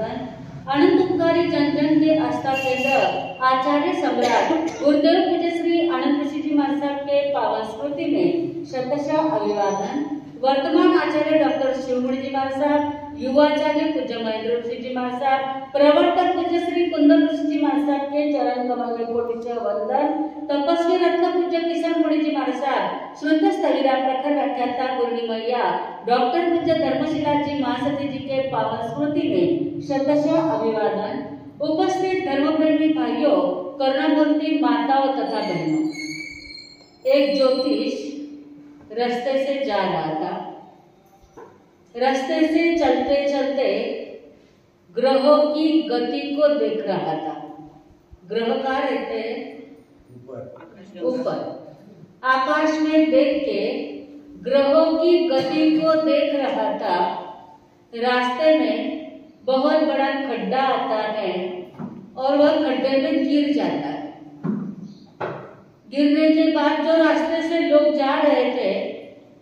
अभिवादन। अनंतकारी जन जन के आस्था केंद्र आचार्य सम्राट गुरुदेव पूज्य श्री अनंत ऋषि जी महाराज के पावन स्मृति में शतशः अभिवादन। वर्तमान आचार्य डॉक्टर शिवमुनि जी महाराज, युवाचार्य पूज्य महेंद्र ऋषि जी महाराज, प्रवर्तक पूज्य श्री कुंदन ऋषि जी महाराज के चरण कमल में कोटि वंदन। तपस्वी रत्न पूज्य किशन मुनि जी महाराज, श्रुत स्थगिरा प्रखर व्याख्याता गुरुनी मैया डॉक्टर पूज्य धर्मशिला जी महासती जी के पावन स्मृति में शतशः अभिवादन। उपस्थित धर्मप्रेमी भाइयों, करुणामूर्ति माताओं तथा बहनों, एक ज्योतिष रास्ते से जा रहा था। रास्ते से चलते चलते ग्रहों की गति को देख रहा था। ग्रह कहाँ रहते हैं? ऊपर आकाश में देख के ग्रहों की गति को देख रहा था। रास्ते में बहुत बड़ा खड्डा आता है और वह खड्डे में गिर जाता है। गिरने के बाद जो रास्ते से लोग जा रहे थे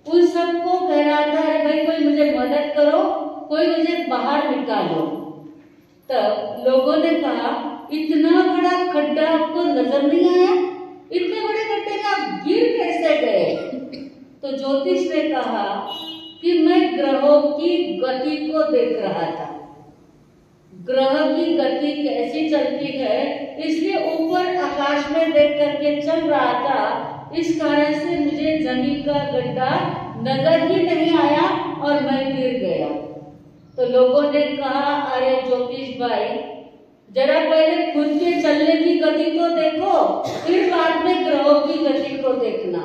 उन सबको कह रहा था, अरे भाई कोई मुझे मदद करो, कोई मुझे बाहर निकालो। तब लोगों ने कहा, इतना बड़ा खड्डा आपको नजर नहीं आया? इतने बड़े खड्डे में आप गिर कैसे गए? तो ज्योतिष ने कहा कि मैं ग्रहों की गति को देख रहा था। ग्रह की गति कैसी चलती है इसलिए ऊपर आकाश में देख करके चल रहा था। इस कारण से मुझे जमीन का गड्ढा नजर ही नहीं आया और मैं गिर गया। तो लोगों ने कहा, अरे ज्योतिष भाई, जरा पहले खुद के चलने की गति को देखो, फिर बाद में ग्रहों की गति को देखना।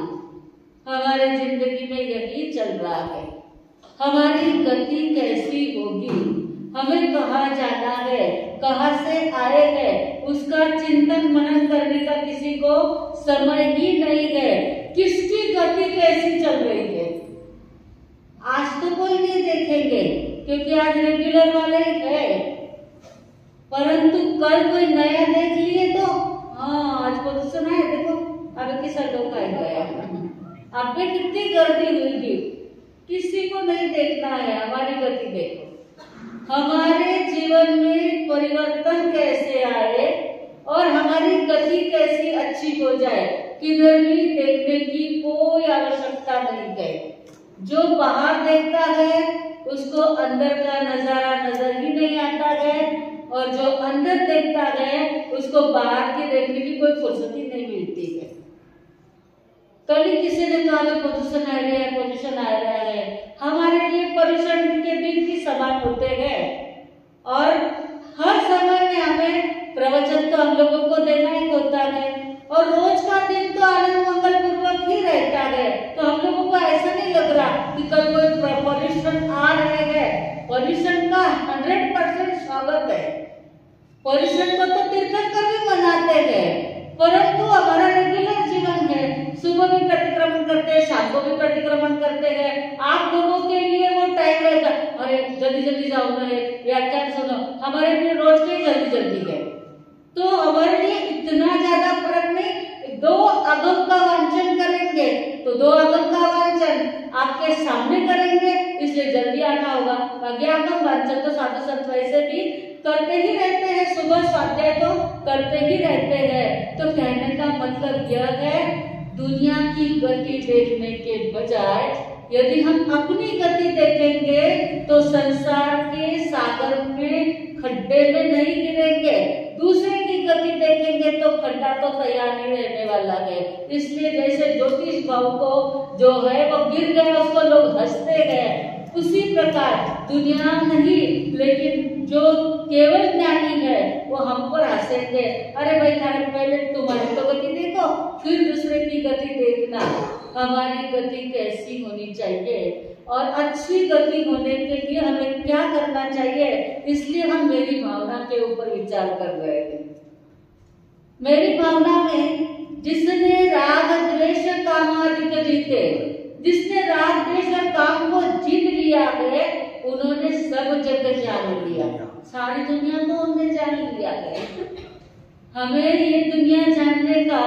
हमारे जिंदगी में यही चल रहा है। हमारी गति कैसी होगी, हमें कहाँ जाना है, कहाँ से आए हैं, उसका चिंतन मनन करने का किसी को समय ही नहीं है। किसकी गति कैसी चल रही है आज तो कोई नहीं देखेंगे, क्योंकि आज रेगुलर वाले हैं। परंतु कल कोई नया देख लिए तो हाँ, आज प्रदूषण है, देखो अभी किस लोग आ गया, अब भी कितनी गर्दी हुई, किसी को नहीं देखना है। हमारी गति देखो, हमारे जीवन में परिवर्तन कैसे आए और हमारी गति कैसी अच्छी हो जाए, किधर भी देखने की कोई आवश्यकता नहीं है। जो बाहर देखता है उसको अंदर का नजारा नजर ही नहीं आता है, और जो अंदर देखता है उसको बाहर की देखने की कोई फुर्सत ही नहीं मिलती है। कल ही किसी ने कहा प्रदूषण आ रहा है, प्रदूषण आ रहा है। हमारे लिए प्रदूषण के दिन की समान होते हैं और हर समय में हमें प्रवचन तो हम लोगों को देना ही होता है और रोज का दिन तो आनंद मंगल पूर्वक ही रहता है। तो हम लोगों को ऐसा नहीं लग रहा कि कल कोई पॉल्यूशन आ रहे हैं। पॉल्यूशन का 100% स्वागत है। पॉल्यूशन को तो तीर्थंकर भी मनाते हैं, परंतु हमारा रेगुलर जीवन है। सुबह भी प्रतिक्रमण करते हैं, शाम को भी प्रतिक्रमण करते हैं। आप लोगों के लिए वो टाइम रहेगा, अरे जल्दी जल्दी जाओ ना, व्याख्यान सुनो। हमारे लिए रोज के जल्दी जल्दी है, तो हमारे लिए इतना ज्यादा फर्क नहीं। 2 अगम का वांचन करेंगे तो 2 अगम का वांचन आपके सामने करेंगे, इसलिए जल्दी आना होगा। बाकी अगम वांचन तो साधु संत वैसे भी करते ही रहते हैं, सुबह स्वाध्याय तो करते ही रहते हैं। तो कहने का मतलब यह है, दुनिया की गति देखने के बजाय यदि हम अपनी गति देखेंगे तो संसार के सागर में खड्डे में नहीं गिरेंगे। दूसरे की गति देखेंगे तो खड्डा तो तैयार नहीं रहने वाला है। इसलिए जैसे ज्योतिष भाव को जो है वो गिर गया, उसको लोग हंसते गए, उसी प्रकार दुनिया नहीं लेकिन जो केवल ज्ञानी है वो हम पर हंसेंगे। अरे भाई खाने पहले तुम्हारी तो गति देखो, फिर दूसरे की गति देखना। हमारी गति कैसी होनी चाहिए और अच्छी गति होने के लिए हमें क्या करना चाहिए, इसलिए हम मेरी भावना के ऊपर विचार कर रहे थे। मेरी भावना में जिसने राग द्वेष काम आदि को जीते, जिसने राग द्वेष और काम को जीत लिया है, उन्होंने सब जगह जान लिया। सारी दुनिया को उन्होंने जान लिया है। हमें ये दुनिया जानने का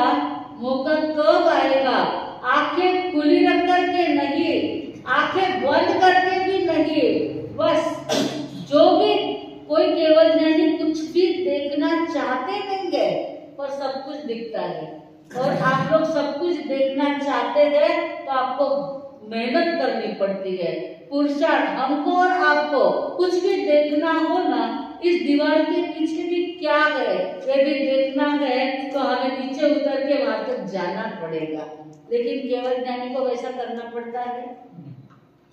मौका कब आएगा? आंखें खुली रख करके नहीं, आंखें बंद करके भी नहीं, बस जो भी कोई केवल ज्ञानी कुछ भी देखना चाहते नहीं है पर सब कुछ दिखता है। और आप लोग सब कुछ देखना चाहते हैं तो आपको मेहनत करनी पड़ती है, पुरुषार्थ। हमको और आपको कुछ भी देखना हो ना, इस दीवार के पीछे भी क्या है ये भी देखना है तो हमें नीचे उतर के वहां तक जाना पड़ेगा। लेकिन केवल ज्ञानी को वैसा करना पड़ता है?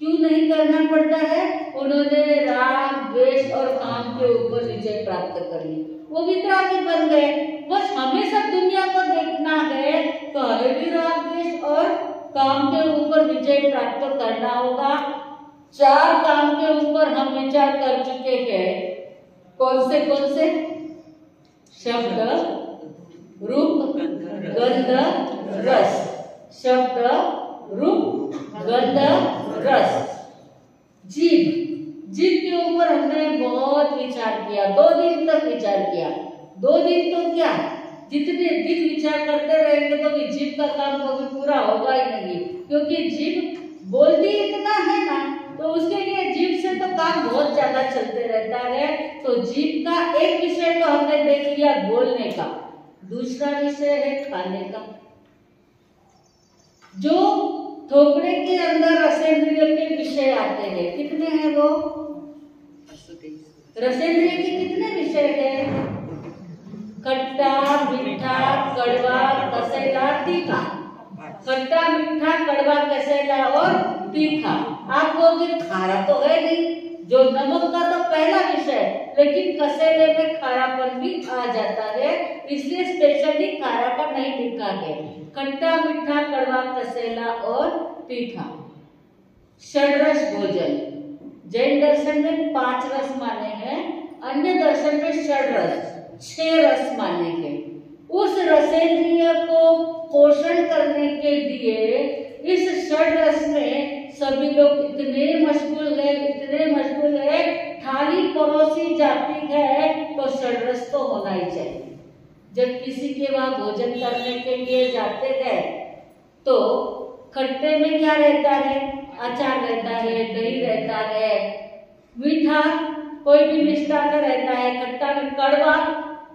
क्यों नहीं करना पड़ता है? उन्होंने राग द्वेष और काम के ऊपर विजय प्राप्त कर ली, वो वितरागी बन गए। बस हमें सब दुनिया को देखना है तो हमें भी राग द्वेष और काम के ऊपर विजय प्राप्त करना होगा। 4 काम के ऊपर हम विचार कर चुके हैं। कौन से? शब्द, रूप, गंध, रस। शब्द, रूप, गंध, रस। जीभ के ऊपर हमने बहुत विचार किया, 2 दिन तक विचार किया। 2 दिन तो क्या, जितने दिन विचार करते रहेंगे तो भी जीभ का काम कभी पूरा होगा ही नहीं, क्योंकि जीभ बोलती इतना है ना, तो उसके लिए जीभ से तो काम बहुत ज्यादा चलते रहता है। तो जीभ का एक विषय तो हमने देख लिया बोलने का, दूसरा विषय है खाने का। जो थोपड़े के अंदर रसेंद्रिय के विषय आते हैं, कितने हैं वो? रसेंद्रिय के कितने विषय हैं? खट्टा, मीठा, कड़वा, कसेला, तीखा। खट्टा, मीठा, कड़वा, कसेला और तीखा। आप बोलोगे खारा तो है नहीं, जो नमक का तो पहला विषय, लेकिन कसेले में खारापन भी आ जाता है, इसलिए स्पेशली खारा का नहीं लिखा है। खट्टा, मीठा, कड़वा, कसेला और तीखा। षड्रस भोजन, जैन दर्शन में 5 रस माने हैं, अन्य दर्शन में षड्रस 6 रस माने हैं। उस रसेंद्रिय को पोषण करने के लिए इस षड्रस में सभी लोग इतने मशगूल है, थाली परोसी जाती है तो षड्रस तो होना ही चाहिए। जब किसी के वहां भोजन करने के लिए जाते हैं तो खट्टे में क्या रहता है? अचार रहता है, दही रहता है, मीठा कोई भी मिष्टान रहता है, खट्टा में कड़वा,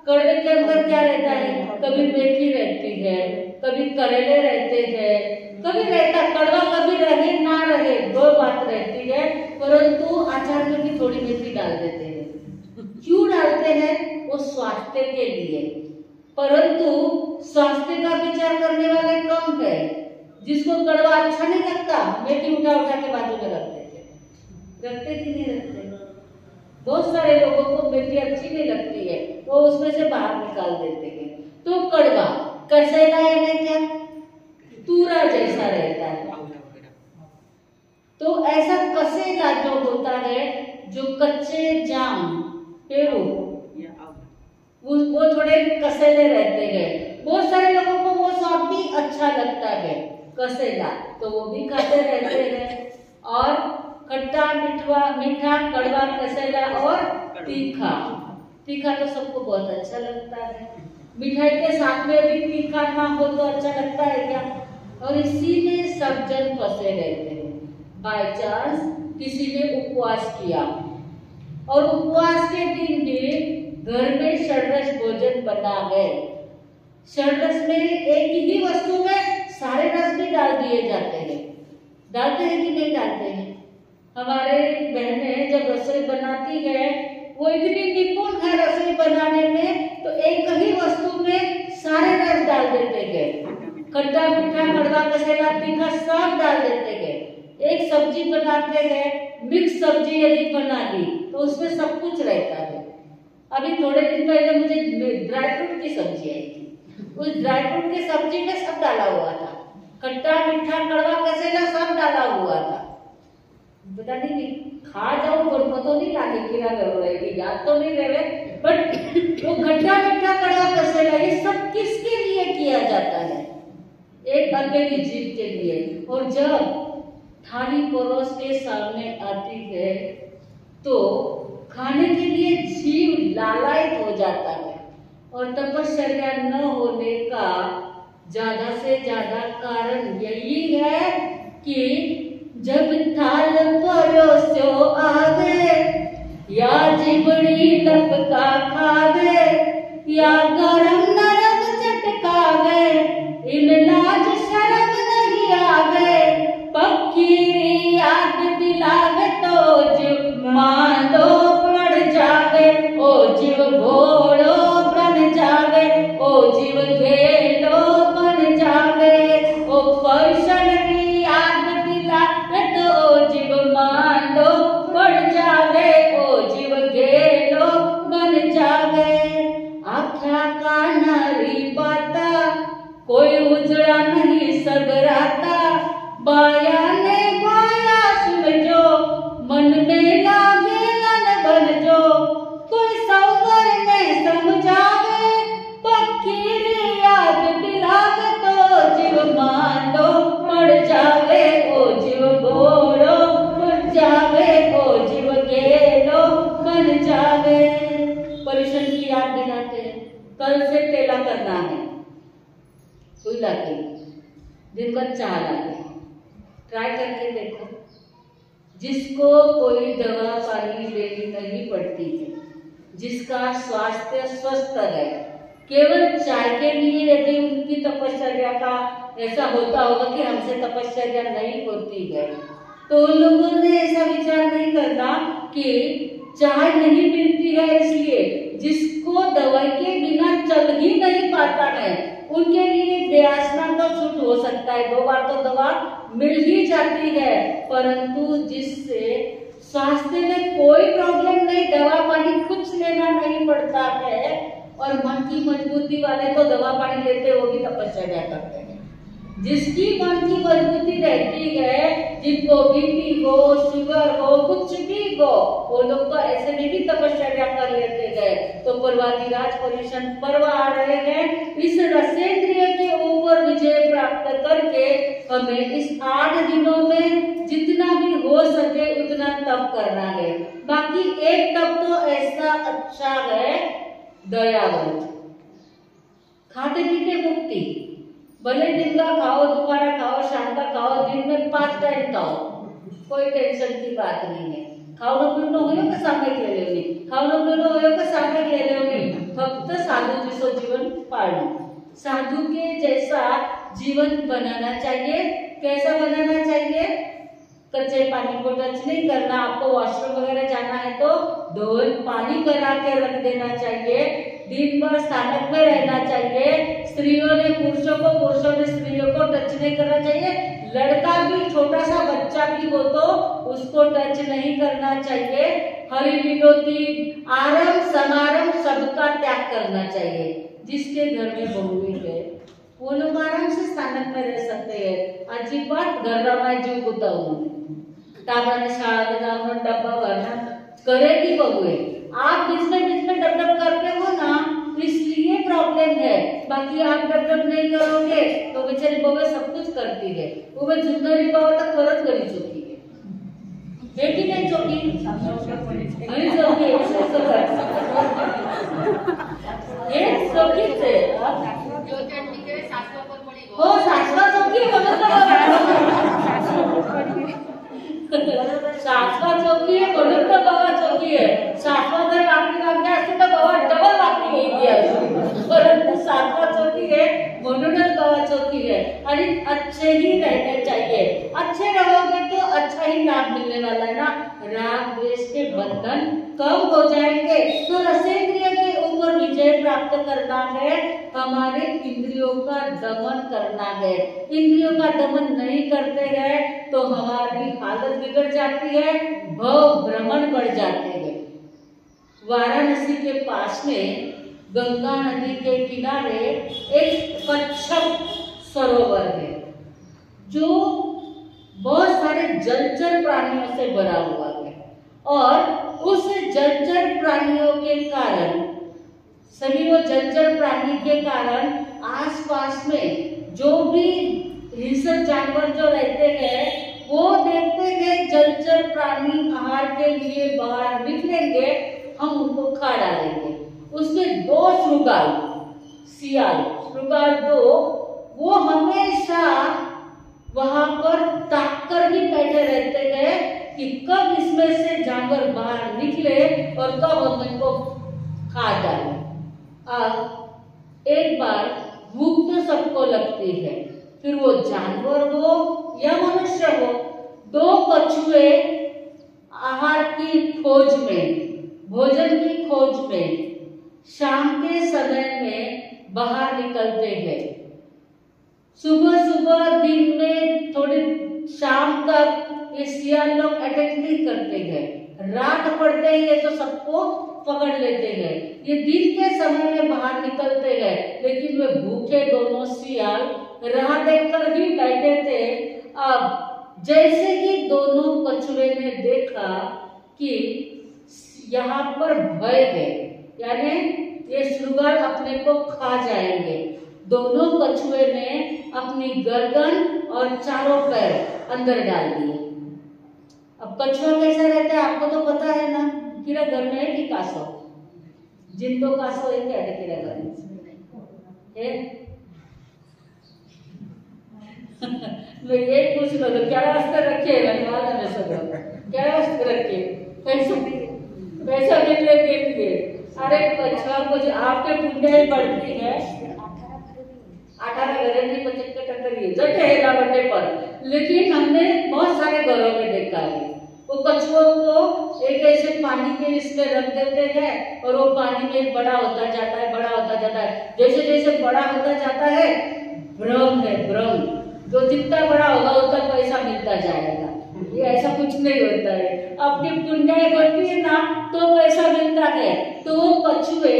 कड़वे के अंदर क्या रहता है? कभी मेथी रहती है, कभी करेले रहते हैं, कभी रहता कड़वा, कभी रहे ना रहे, 2 बात रहती है। परंतु अचार में भी थोड़ी मेथी डाल देते हैं। क्यों डालते हैं? वो स्वास्थ्य के लिए। परंतु स्वास्थ्य का विचार करने वाले कम है। जिसको कड़वा अच्छा नहीं लगता, मेथी उठा के बाजू में रख देते। रखते कि नहीं रखते? बहुत सारे लोगों को मेथी अच्छी नहीं लगती है, वो उसमें से बाहर निकाल देते हैं। तो कड़वा, कसेला यानी क्या? तूरा जैसा रहता है। तो ऐसा कसेला जो होता है, जो कच्चे जाम, पेरू, वो थोड़े कसेले रहते हैं। बहुत सारे लोगों को वो स्वाद भी अच्छा लगता है, कसेला, तो वो भी खाते रहते हैं। और खट्टा, मीठा, कड़वा, कसेला और तीखा। तीखा तो सबको बहुत अच्छा लगता है। मिठाई के साथ में भी तीखा ना हो तो अच्छा लगता है क्या? और इसी में सब जन फंसे रहते हैं। बाय चांस किसी ने उपवास किया और उपवास के दिन भी घर में षड्रस भोजन बना है। षड्रस में एक ही वस्तु में सारे रस भी डाल दिए जाते हैं। डालते हैं कि नहीं डालते हैं? हमारे बहनें जब रसोई बनाती है, वो इतनी निपुण है रसोई बनाने में, तो एक ही वस्तु में सारे रस डाल देते हैं। खट्टा, मीठा, कड़वा, कसेला, तीखा सब डाल देते हैं। एक सब्जी बनाते हैं, मिक्स सब्जी यदि बना ली तो उसमें सब कुछ रहता है। अभी थोड़े दिन पहले मुझे ड्राई फ्रूट की सब्जी आई थी, उस ड्राई फ्रूट की सब्जी में सब डाला हुआ था, खट्टा, मीठा, कड़वा, कसेला सब डाला हुआ था। पता नहीं खा जाऊं तो नहीं लागे कीड़ा रहेगी, याद तो नहीं रहे, बट वो खट्टा, मीठा, कड़वा, कसेला ये सब किसके लिए किया जाता है? एक अकेली जीव के लिए। और जब थाली परोस के सामने आती है तो खाने के लिए जीव लालायित हो जाता है। और तपश्चर्या न होने का ज्यादा से ज्यादा कारण यही है कि जब थाल परोस्यो आवे या जीवड़ी सबराता, बाया ने बाया सुन जो, मन में लागे लन बन जो, कोई सौगर में समझावे, पक्की याद दिलावे तो जीव मांडो पड़ जावे, ओ जीव घोड़ो पड़ जावे, ओ जीव गेलो बन जावे। पर्यूषण की याद दिलाते हैं, कल से तेला करना है, सुई लाके दिन भर चाह लाके ट्राई करके देखो। जिसको कोई दवा पानी लेनी नहीं पड़ती है, जिसका स्वास्थ्य स्वस्थ है, केवल चाय के लिए यदि उनकी तपश्चर्या का ऐसा होता होगा कि हमसे तपश्चर्या नहीं होती है, तो उन लोगों ने ऐसा विचार नहीं करना कि चाय नहीं मिलती है इसलिए, जिसको दवाई के बिना चल ही नहीं पाता है उनके लिए व्यासना तो छूट हो सकता है, 2 बार तो दवा मिल ही जाती है, परंतु जिससे स्वास्थ्य में कोई प्रॉब्लम नहीं, दवा पानी कुछ लेना नहीं पड़ता है, और मन की मजबूती वाले तो दवा पानी लेते वो भी तपश्चर्या करते हैं। जिसकी मन की मजबूती रहती है, जिनको बीपी हो, शुगर हो, कुछ भी हो, वो लोग तो ऐसे में भी तपश्चर्या कर लेते हैं। तो पर्वाधिराज पर्यूषण पर्व आ रहे हैं, इस रसेंद्रिय के ऊपर विजय प्राप्त करके हमें इस 8 दिनों में जितना भी हो सके उतना तप करना है। बाकी एक तप तो ऐसा अच्छा है, दयावंत, खाते पीते मुक्ति, भले दिन का खाओ, दोपहर खाओ, शाम का खाओ, दिन में 5 टाइम खाओ, कोई टेंशन की बात नहीं है। खाओ पीनो हो सामयिक ले लेवनी, खाओ पीनो हो सामयिक ले लेवनी, फक्त साधु जैसो जीवन पालना, साधु के जैसा जीवन बनाना चाहिए। कैसा बनाना चाहिए? कच्चे पानी को टच नहीं करना, आपको वॉशरूम वगैरह जाना है तो ढोल पानी करा के रख देना चाहिए, दिन भर स्थानक में रहना चाहिए, स्त्रियों ने पुरुषों को, पुरुषों ने स्त्रियों को टच नहीं करना चाहिए, लड़का भी छोटा सा बच्चा भी हो तो उसको टच नहीं करना चाहिए, हरि विनोदी आरंभ समारंभ सबका त्याग करना चाहिए। जिसके घर में बहु है वो लोग आराम से स्थानक में रह सकते हैं, अजिबात घररामाय जीव गुतावू टाबराने शाळा में जाऊन डब्बा भरना करेगी बहुए। आप बीच में डब करते हो ना, इसलिए प्रॉब्लम है, बाकी आप डब नहीं करोगे तो बेचारी बहुए सब कुछ करती है। वो जुन्नरी बाबा तो खरंच गरी चुकी है कि नहीं चुकी? नहीं चुकी हे चौकीच आहे हो, सासवा चौकी म्हणून सासवा चौकी आहे म्हणून तर बाबा चौकी आहे। सासवा जर वाकडी वागली असते तर बाबा डबल वाकडी गेली असती, परंतु सासवा चौकी है म्हणूनच बाबा चौकी है। और अच्छे ही रहने चाहिए, अच्छे रहोगे तो अच्छा ही लाभ मिलने वाला है ना। राग द्वेष के बंधन कम हो जाएंगे। तो रसेंद्रिय के ऊपर विजय प्राप्त करना है, हमारे इंद्रियों का दमन करना है। इंद्रियों का दमन नहीं करते हैं तो हमारी हालत बिगड़ जाती है, भव भ्रमण बढ़ जाते हैं। वाराणसी के पास में गंगा नदी के किनारे एक कच्छप सरोवर है जो बहुत सारे जलचर प्राणियों से भरा हुआ है, और उस जलचर प्राणियों के कारण, सभी वो जलचर प्राणी के कारण आसपास में जो भी हिंसक जानवर जो रहते हैं वो देखते हैं जलचर प्राणी आहार के लिए बाहर निकलेंगे, हम उनको खा डालेंगे। उसमें 2 श्रुगाल सियाल, श्रुगाल 2, वो हमेशा वहां पर ताक कर ही बैठे रहते हैं कि कब इसमें से जानवर बाहर निकले और कब हम इनको खा डालें। अब एक बार भूख तो सबको लगती है, फिर वो जानवर हो या मनुष्य हो, 2 कछुए आहार की खोज में, भोजन की खोज में शाम के समय में बाहर निकलते हैं। सुबह सुबह दिन में थोड़ी शाम तक ये सियाल लोग अटैक नहीं करते हैं, रात पड़ते ही तो सबको पकड़ लेते हैं। ये दिन के समय में बाहर निकलते हैं, लेकिन वे भूखे दोनों सियाल राह देखकर ही बैठे थे। अब जैसे ही दोनों कछुए ने देखा कि यहाँ पर भय है, यानी ये शृगाल अपने को खा जाएंगे, दोनों कछुए ने अपनी गर्दन और चारों पैर अंदर डाल दिए। अब कछुआ कैसा रहता है आपको तो पता है ना, किरा घर में है कि कासो, जिंदो कासो है क्या किरा घर में है? मैं ये पूछ लो तो क्या रास्ते रखे धन्यवाद में सब क्या रास्ते रखे पैसा मिलने के लिए। अरे कछुआ को जो आपके पुण्य बढ़ती है 18 घरे नहीं 75 टक्कर जटे है बटे पर, लेकिन हमने बहुत सारे घरों में देखा है वो कछुओं को एक ऐसे पानी के इसमें रख देते हैं और वो पानी में बड़ा होता जाता है, बड़ा होता जाता है। जैसे जैसे बड़ा होता जाता है, भ्रम है भ्रम, जो जितना बड़ा होगा उतना पैसा मिलता जाएगा। ये ऐसा कुछ नहीं होता है, अपनी पुण्य बढ़ती है ना तो पैसा मिलता है। तो वो कछुए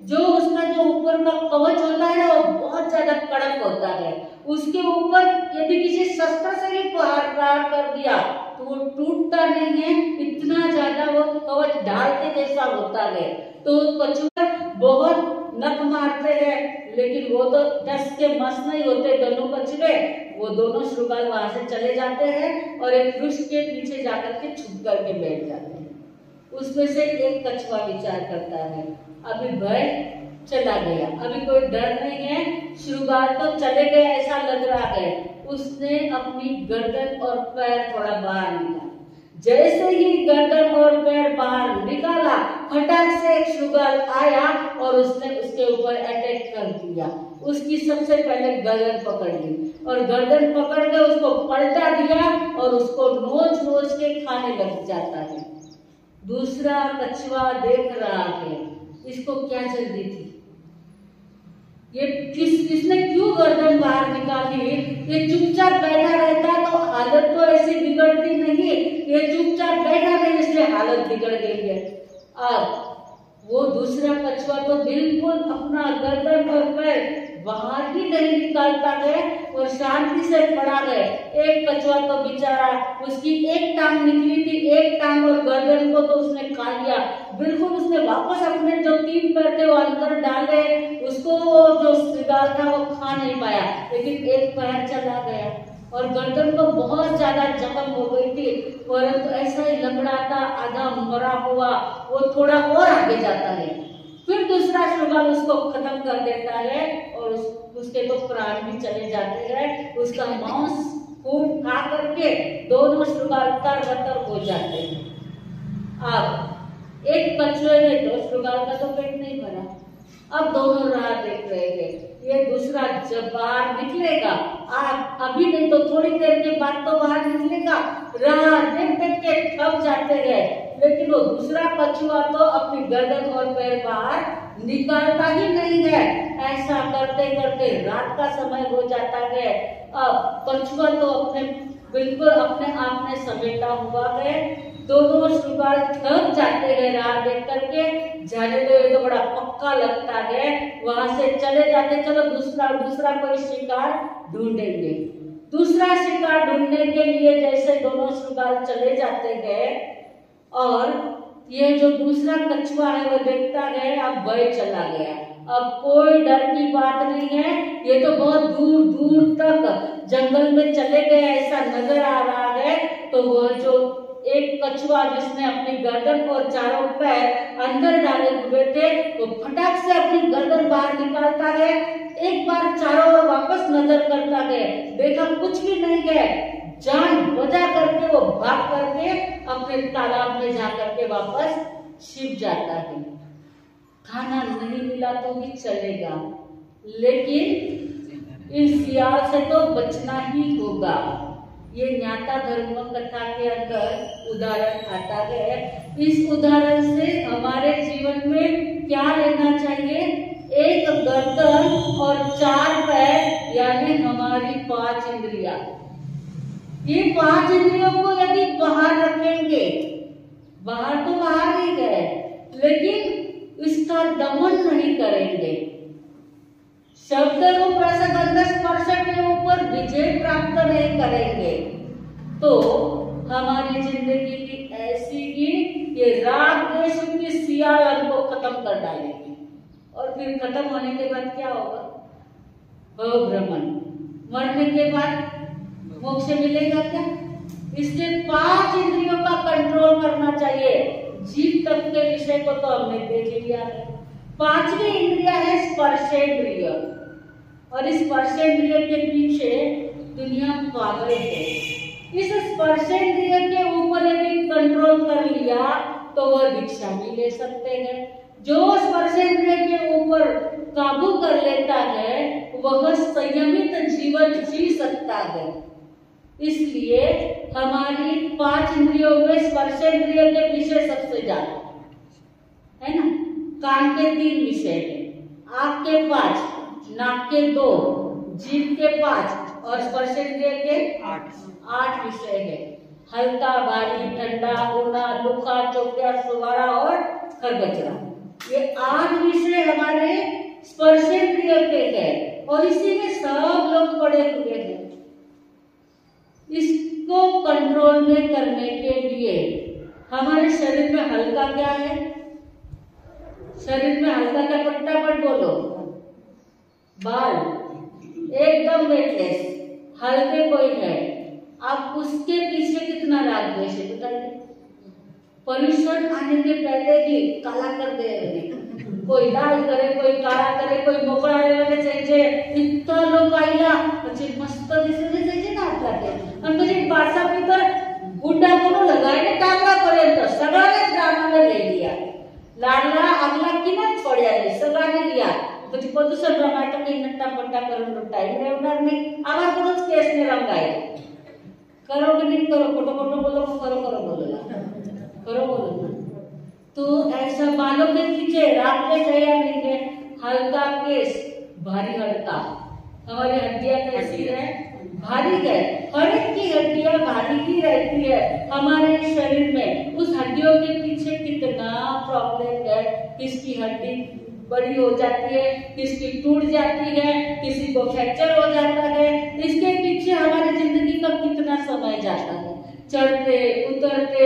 जो उसका जो ऊपर का कवच होता है ना वो बहुत ज्यादा कड़क होता है, उसके ऊपर यदि किसी शस्त्र से भी प्रहार कर दिया तो वो टूटता नहीं है, इतना ज्यादा वो कवच ढालते जैसा होता है। तो कछुआ बहुत नक मारते हैं, लेकिन वो तो डस के मस्त नहीं होते दोनों कछुए। वो दोनों शृगाल वहां से चले जाते हैं और एक वृक्ष के पीछे जाकर के छुप करके बैठ जाते हैं। उसमें से एक कछुआ विचार करता है अभी भय चला गया, अभी कोई डर नहीं है, शृगाल तो चले गए ऐसा लग रहा है। उसने अपनी गर्दन और पैर थोड़ा बाहर निकाला। जैसे ही गर्दन और पैर बाहर निकाला, फटाक से एक शृगाल आया और उसने उसके ऊपर अटैक कर दिया। उसकी सबसे पहले गर्दन पकड़ ली और गर्दन पकड़ के उसको पलटा दिया और उसको नोच नोच के खाने लग जाता है। दूसरा कछुआ देख रहा है इसको क्या जल्दी थी, ये किसने क्यों गर्दन बाहर निकाली, ये चुपचाप बैठा रहता तो हालत तो ऐसी बिगड़ती नहीं, ये चुपचाप बैठा नहीं इसलिए हालत बिगड़ गई है। अब वो दूसरा कछुआ तो बिल्कुल अपना गर्दन और पैर बाहर ही नहीं निकालता है और शांति से पड़ा है। एक कछुआ तो बेचारा उसकी एक टांग निकली थी, एक टांग और गर्दन को तो उसने खा लिया, बिल्कुल उसने वापस अपने जो 3 पैर थे वो अंदर डाले, उसको जो शृगाल था वो खा नहीं पाया, लेकिन एक पैर चला गया और गर्दन को बहुत ज्यादा जख्म हो गई थी, परंतु ऐसा ही लंगड़ाता आधा मरा हुआ वो थोड़ा और आगे जाता है। फिर दूसरा शृगाल उसको खत्म कर देता है और उसके तो प्राण भी चले जाते हैं, उसका मांस खून खा करके दोनों शृगाल तर हो जाते हैं। अब एक कछुए ने तो शृगाल का तो पेट नहीं भरा, अब दोनों राह देख रहे हैं, ये दूसरा जब बाहर निकलेगा, अभी नहीं तो थोड़ी देर के बाद तो बाहर निकलेगा, राह देख देख के थक जाते हैं, लेकिन वो दूसरा कछुआ तो अपनी गर्दन और पैर बाहर निकालता ही नहीं है। ऐसा करते करते रात का समय हो जाता है। अब कछुआ तो अपने बिल्कुल अपने आप में समेटा हुआ है, दोनों शृगाल थक जाते हैं राह देख करके, जाने दो ये तो बड़ा पक्का लगता है, वहां से चले जाते, चलो दूसरा कोई शिकार ढूंढेंगे। दूसरा शिकार ढूंढने के लिए जैसे दोनों शृगाल चले जाते हैं और ये जो दूसरा कछुआ है वो देखता है अब भय चला गया, अब कोई डर की बात नहीं है, ये तो बहुत दूर दूर तक जंगल में चले गए ऐसा नजर आ रहा है। तो वह जो एक कछुआ जिसने अपनी गर्दन और चारों पैर अंदर डाले हुए थे वो फटाक से अपनी गर्दन बाहर निकालता है, एक बार चारों ओर वापस नजर करता है, देखा कुछ भी नहीं है, जान बजा करके वो भाग करके अपने तालाब में जा करके वापस छिप जाता है। खाना नहीं मिला तो भी चलेगा, लेकिन इस सियाल से तो बचना ही होगा। ये ज्ञाता धर्म कथा के अंदर उदाहरण आता है। इस उदाहरण से हमारे जीवन में क्या लेना चाहिए? एक गर्दन और 4 पैर यानी हमारी 5 इंद्रियां। ये 5 इंद्रियों को यदि बाहर रखेंगे, बाहर तो बाहर ही गए, लेकिन इसका दमन नहीं करेंगे, शब्द रूप रसगंध स्पर्श के ऊपर विजय प्राप्त नहीं करेंगे, तो हमारी जिंदगी की ऐसी की ये राग द्वेष की सियाल हमको खत्म कर डालेगी। और फिर खत्म होने के बाद क्या होगा? भ्रमण। मरने के बाद मोक्ष मिलेगा क्या? इसलिए 5 इंद्रियों का कंट्रोल करना चाहिए। जीव तक के विषय को तो हमने देख लिया है। 5वीं इंद्रिया है स्पर्शेंद्रिय, और इस स्पर्शेंद्रिय के पीछे दुनिया पागल है। इस स्पर्शेंद्रिय के ऊपर यदि कंट्रोल कर लिया तो वह दीक्षा भी ले सकते हैं। जो स्पर्शेंद्रिय के ऊपर काबू कर लेता है वह संयमित जीवन जी सकता है। इसलिए हमारी 5 इंद्रियों में स्पर्शेंद्रिय के विषय सबसे ज्यादा है ना। कान के 3 विषय है, आँख के 5, नाक के 2, जीभ के 5 और स्पर्शेंद्रिय के 8 विषय है। हल्का, भारी, ठंडा, ऊना, लुखा, चौकिया, सुवारा और खरबचरा, ये 8 विषय हमारे स्पर्शेंद्रिय के हैं और इसी में सब लोग पड़े हुए हैं। इसको कंट्रोल में करने के लिए हमारे शरीर में हल्का क्या है? शरीर में हल्का क्या? फटाफट बोलो। बाल एकदम वेटलेस, हल्के कोई है, आप उसके पीछे कितना राग द्वेष है बताइए। पोल्यूशन आने के पहले ही काला कर दे रहे, कोई लाल करे, कोई काला करे, कोई मोकळा રહેવાને चाहिए। इतना लोग आईला પછી મસ્ત दिसले चाहिए ना आपल्याला, आणि म्हणजे पासा भीतर गुड्डा करून लगायने टाकल्यापर्यंत सगळ्यांनी ड्रामाने लई लिया, लाडला આગલા किनाच પડ્યા નહીં, सगळ्यांनी लिया। પછી પ્રદૂષણ માટે કઈ નટ્ટા પટ્ટા કरून લૂંટાઈ રહેणार નહીં, આવા કરોજ કેસને રંગાય। करो कि नहीं करो, खोटो खोटो बोलो, करो करो बोलो ना, करो बोलो ना। तो ऐसा बालों के पीछे राग द्वेष है या नहीं है? हल्का केस, भारी हड़का। हमारी हड्डियां कैसी है? भारी है। हर एक की हड्डियां भारी ही रहती है हमारे शरीर में। उस हड्डियों के पीछे कितना प्रॉब्लम है। किसकी हड्डी बड़ी हो जाती है, किसकी टूट जाती है, किसी को फ्रैक्चर हो जाता है। इसके पीछे हमारी जिंदगी का कितना समय जाता है। चढ़ते उतरते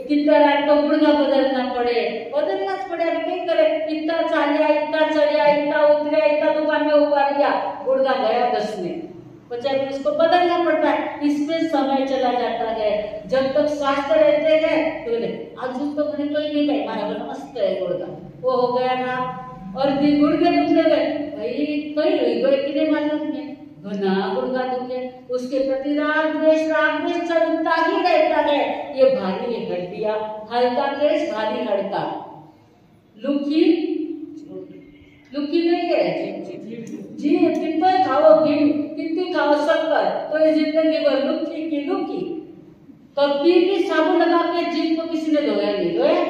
कितना रात को गुड़गा बदलना पड़े, बदलना पड़े, अभी कहीं करे। इतना चालिया, इतना चढ़िया, इतना उतरिया, इतना दुकान में उभा लिया, गुड़गा गया बस में, बच्चा इसको बदलना पड़ता है। इसमें समय चला जाता है। जब तक स्वास्थ्य रहते हैं तो आज तो मैंने कोई नहीं भाई, मारा बना मस्त है गुड़गा, वो हो गया ना, और गुड़गे दुखने गए भाई, कहीं रही गए कि नहीं मालूम है, घना गुड़गा दुखे। उसके प्रति राग द्वेष चलता ही रहता है। ये भारी है हड्डियां, हल्का केस, भारी हड़का। लुकी लुकी नहीं है जी, कितना खाओ घी, कितनी खाओ शक्कर, तो ये जिंदगी भर लुकी की लुकी। कभी भी साबुन लगा के जीभ को किसी ने धोया नहीं, धोया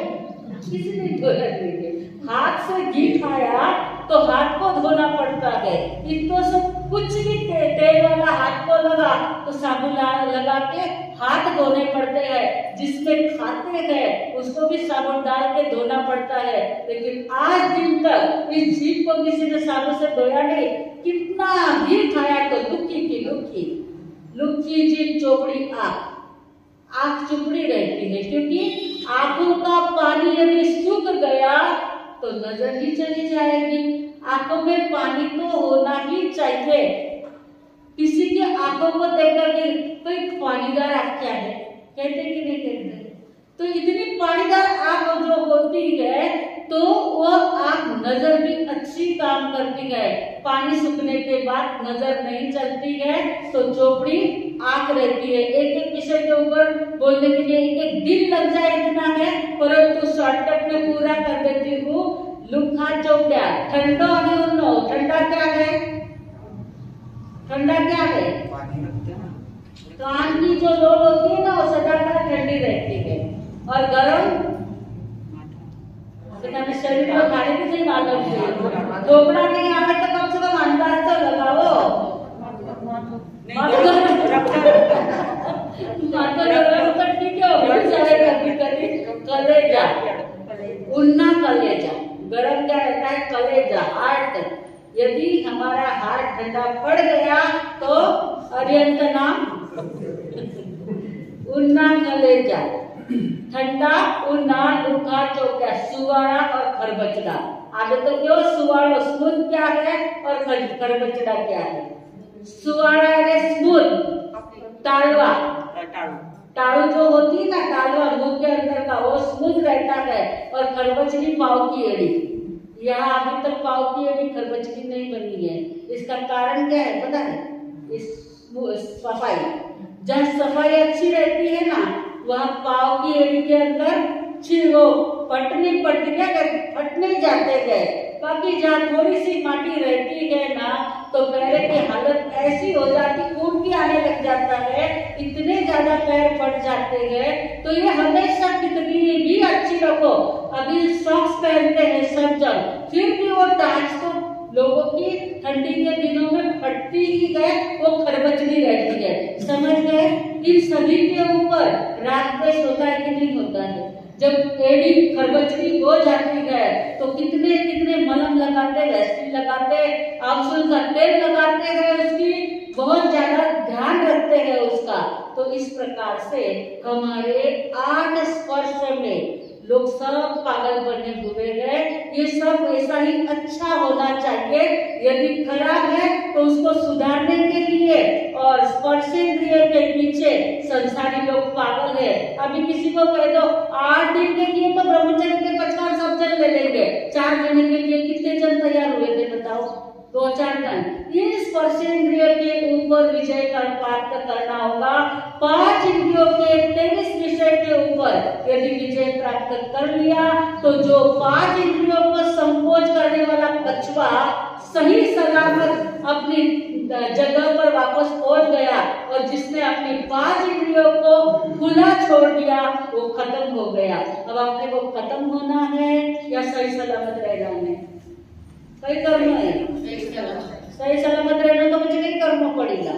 किसी ने धोया नहीं। हाथ से घी खाया तो हाथ को धोना पड़ता है। इनको सब कुछ भी तेल वाला हाथ को लगा तो साबुन लगा के हाथ धोने पड़ते हैं। जिसमें खाते हैं उसको भी साबुन डाल के धोना पड़ता है। लेकिन आज दिन तक इस जीभ को किसी ने साबुन से धोया नहीं। कितना घी खाया तो लुकी की लुकी, लुकी जीभ, चोपड़ी आँख, आँख चुपड़ी रहती है क्योंकि आंखों का पानी यदि सूख गया तो नजर ही चली जाएगी। आंखों में पानी तो होना ही चाहिए। किसी के आंखों को देखकर के कोई पानीदार आंख क्या है, कहते कि नहीं कहते? तो इतनी पानीदार आंख जो होती है तो वह आंख नजर भी अच्छी काम करती है। पानी सूखने के बाद नजर नहीं चलती है तो चोपड़ी आंख रहती है। एक एक विषय के ऊपर बोलने के लिए एक दिन लग जाए इतना है, परंतु शॉर्टकट में पूरा कर देती हूँ। लुखा चौकिया, ठंडा ठंडा क्या है? ठंडा क्या है? कान की जो लोड होती है ना वो सदाकाल ठंडी रहती है। और गर्म शरीर में खाने की सही मालूम है। ढोकला नहीं आवे तो कम से कम अंदाज तो लगाओ। कलेजा, उन्ना कलेजा, गरम क्या द हार्ट। यदि हमारा हार्ट ठंडा पड़ गया तो अर्यंत नाम उन्ना कलेजा, ठंडा उन्ना रुखा चौका, सुवाड़ा और खरबचड़ा। आगे तो क्यों सुवाड़ा स्मूथ क्या है और खरबचड़ा क्या है? सुवाड़ा है स्मूथ, टालवा, टालू जो होती है ना, टालवा मुंह के अंदर का, वो स्मूथ रहता है। और खरबचड़ी पाव की एड़ी, यहाँ अभी तक पाव की एड़ी खरबचड़ी नहीं बनी है। इसका कारण क्या है पता है? इस सफाई, जहाँ सफाई अच्छी रहती है ना, वहाँ पाव की एड़ी के अंदर वो फटने पड़ती, क्या फटने जाते गए। बाकी जहाँ थोड़ी सी माटी रहती है ना, तो पैर की हालत ऐसी हो जाती, खून भी आने लग जाता है, इतने ज्यादा पैर फट जाते हैं। तो ये हमेशा कितनी भी अच्छी रखो, अभी सॉक्स पहनते हैं सब जब, फिर भी वो टाच तो लोगों की ठंडी के दिनों में फटती ही गए, वो खरबचड़ी रहती है। समझ गए? इन सभी के ऊपर रात में सोता है कि नहीं होता है? जब एड़ी खरबचड़ी हो जाती है तो कितने कितने मलम लगाते, वैसलीन लगाते, आमसूल का तेल लगाते हैं, उसकी बहुत ज्यादा ध्यान रखते हैं उसका। तो इस प्रकार से हमारे 8 स्पर्श में लोग सब पागल बने हुए हैं। ये सब ऐसा ही अच्छा होना चाहिए। यदि खराब है तो उसको सुधारने के लिए, और स्पर्शेंद्रिय के पीछे संसारी लोग पागल है। अभी किसी को कह दो 8 दिन के लिए तो ब्रह्मचर्य के पछाड़ सब जन ले लेंगे, 4 महीने के लिए कितने जन तैयार हुए थे बताओ? 2-4 जन। ये स्पर्शेंद्रिय के ऊपर विजय प्राप्त करना होगा। 5 इंद्रियों के 23 विषय के ऊपर यदि विजय प्राप्त कर लिया तो जो 5 इंद्रियों को संकोच करने वाला कछुआ सही सलामत अपनी जगह पर वापस पहुंच गया, और जिसने अपनी 5 इंद्रियों को खुला छोड़ दिया वो खत्म हो गया। अब आपने वो खत्म होना है या सही सलामत रहना है? कई करना है, सही सलामत रहना तो मुझे नहीं करना पड़ेगा।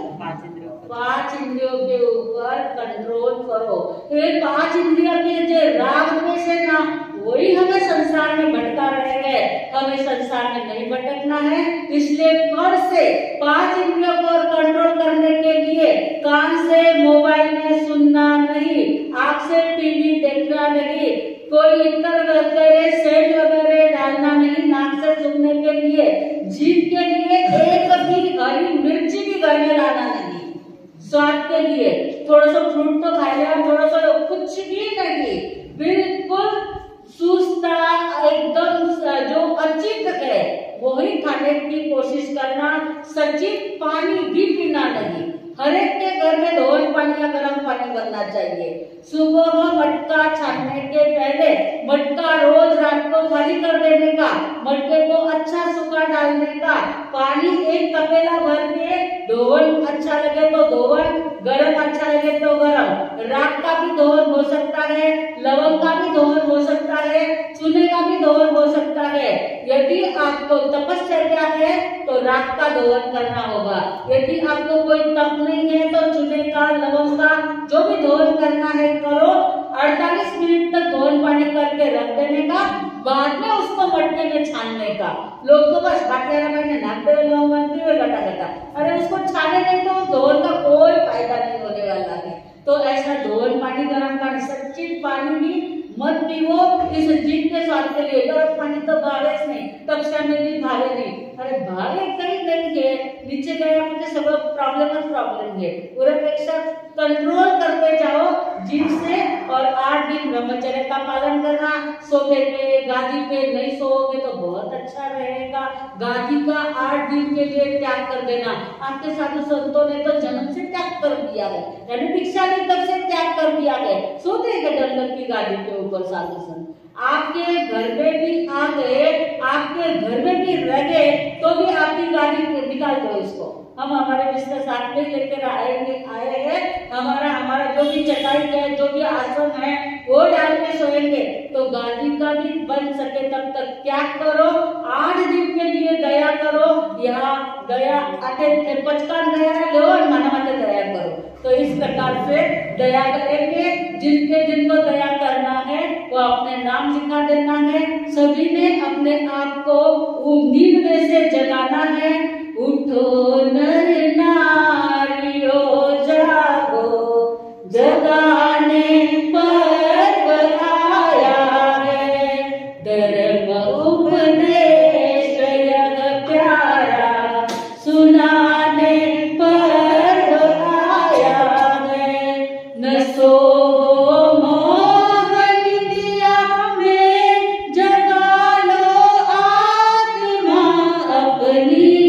5 इंद्रियों के ऊपर कंट्रोल करो। ये 5 इंद्रियों के जो राग में से ना, वही हमें संसार में भटका रहे हैं। हमें संसार में नहीं भटकना है, इसलिए कर से 5 इंद्रियों को कंट्रोल करने के लिए कान से मोबाइल में सुनना नहीं, आंख से टीवी देखना नहीं, कोई इतर वगैरह सेंट वगैरह डालना नहीं नाक से सूंघने के लिए, जीभ के लिए एक भी हरी मिर्ची भी घर में लाना नहीं, स्वाद के लिए थोड़ा सा फ्रूट तो खा लिया, थोड़ा सा कुछ भी नहीं, बिल्कुल सुस्ता एकदम जो अचित है वही खाने की कोशिश करना। सचित पानी भी पीना नहीं। हर एक के घर में धोन पानी या गर्म पानी बनना चाहिए। सुबह मटका छानने के पहले मटका रोज रात को खाली कर देने का, मटके को अच्छा सूखा डालने का, पानी एक तपेला भर के, धोवन अच्छा लगे तो धोवन, गरम अच्छा लगे तो गरम, राख का भी धोवन हो सकता है, लवंग का भी धोवन हो सकता है, चूने का भी धोवन हो सकता है। यदि आपको तपश्चर्या है तो राख का धोवन करना होगा। यदि आपको कोई तप नहीं है तो चूने का, लवंग का जो भी धोवन करना है करो। 48 मिनट तक धोवन पानी करके रख देने का, बाद में उसको मटके में छानने का। लोग तो बस बाटिया में नाकते हुए लवंग बनती हुए घटा घटा, अरे उसको छाने नहीं तो धोवन का कोई फायदा नहीं होने वाला है। तो ऐसा धोवन पानी, गर्म पानी, सच्ची पानी भी मत पीवो इस जीभ के स्वाद के लिए। गर्म पानी तो भावे नहीं, कक्षा में भी भावे नहीं, अरे भावे कहीं नहीं है, नीचे गया मुझे सब प्रॉब्लम है। पूरे पेक्षा कंट्रोल करते जाओ जीभ से, और 8 दिन ब्रह्मचर्य का पालन करना। सोफे पे, गादी पे नहीं सोओगे तो बहुत अच्छा रहेगा। गादी का 8 दिन के लिए त्याग कर देना। आपके साधु संतों ने तो जन्म से त्याग कर दिया है, यानी भिक्षा नहीं तब से त्याग कर दिया है। सोते हैं दंडक की गादी के ऊपर साधु संत। आपके घर में भी आ गए, आपके घर में भी रह गए तो भी आपकी गादी निकाल दो इसको। हम हमारे बिस्तर साथ में लेकर आए हैं, हमारा जो भी चटाई है, जो भी आसन है वो डाल के सोएंगे। तो गादी का भी बन सके तब तक त्याग करो। 8 दिन के लिए दया करो, यहाँ दया आटे पचकान दया लो और मना मत दया करो। तो इस प्रकार से दया करेंगे। जिनको दया करना है वो अपने नाम लिखा देना है। सभी ने अपने आप को नींद में से जगाना है। उठो नर नारियों जागो, जगाने पर्व आया है। धर्म उपदेश यह प्यारा, सुनाने पर्व आया है। न सोवो मोहन दिया में, जगा लो आत्मा अपनी।